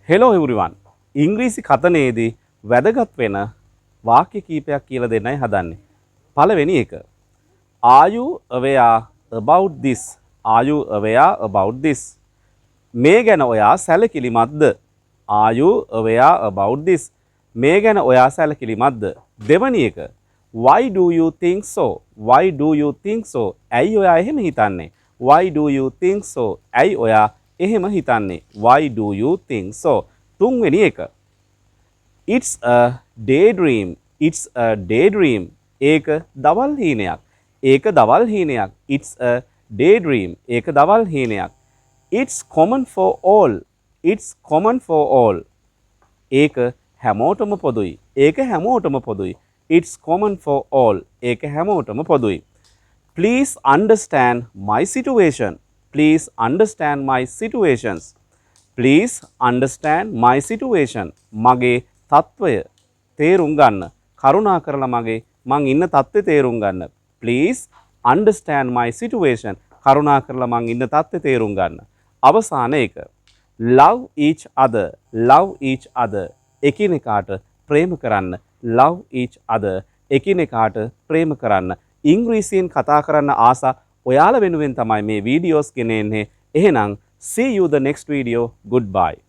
Hello everyone. ඉංග්‍රීසි කතනයේදී වැදගත් වෙන වාක්‍ය කීපයක් කියලා දෙන්නයි හදන්නේ. පළවෙනි එක. Are you aware about this? Are you aware about this? මේ ගැන ඔයා සැලකිලිමත්ද? Are you aware about this? මේ ගැන ඔයා සැලකිලිමත්ද? දෙවැනි එක. Why do you think so? Why do you think so? ඇයි ඔයා එහෙම හිතන්නේ? Why do you think so? ඇයි ඔයා එහෙම හිතන්නේ? Why do you think so? තුන්වෙනි එක. It's a daydream. It's a daydream. ඒක දවල් හීනයක්. ඒක දවල් හීනයක්. It's a daydream. ඒක දවල් හීනයක්. It's common for all. It's common for all. ඒක හැමෝටම පොදුයි. ඒක හැමෝටම පොදුයි. It's common for all. ඒක හැමෝටම පොදුයි. Please understand my situation. Please understand my situations. Please understand my situation. මගේ තත්ත්වය තේරුම් ගන්න. කරුණා කරලා මං ඉන්න තත්ත්වය තේරුම් ගන්න. Please understand my situation. කරුණා කරලා මං ඉන්න තත්ත්වය තේරුම් ගන්න. අවසාන එක. Love each other. Love each other. එකිනෙකාට ප්‍රේම කරන්න. Love each other. එකිනෙකාට ප්‍රේම කරන්න. ඉංග්‍රීසියෙන් කතා කරන්න ආසා ඔයාලා වෙනුවෙන් තමයි මේ වීඩියෝස් ගෙනෙන්නේ. එහෙනම් see you the next video. Goodbye.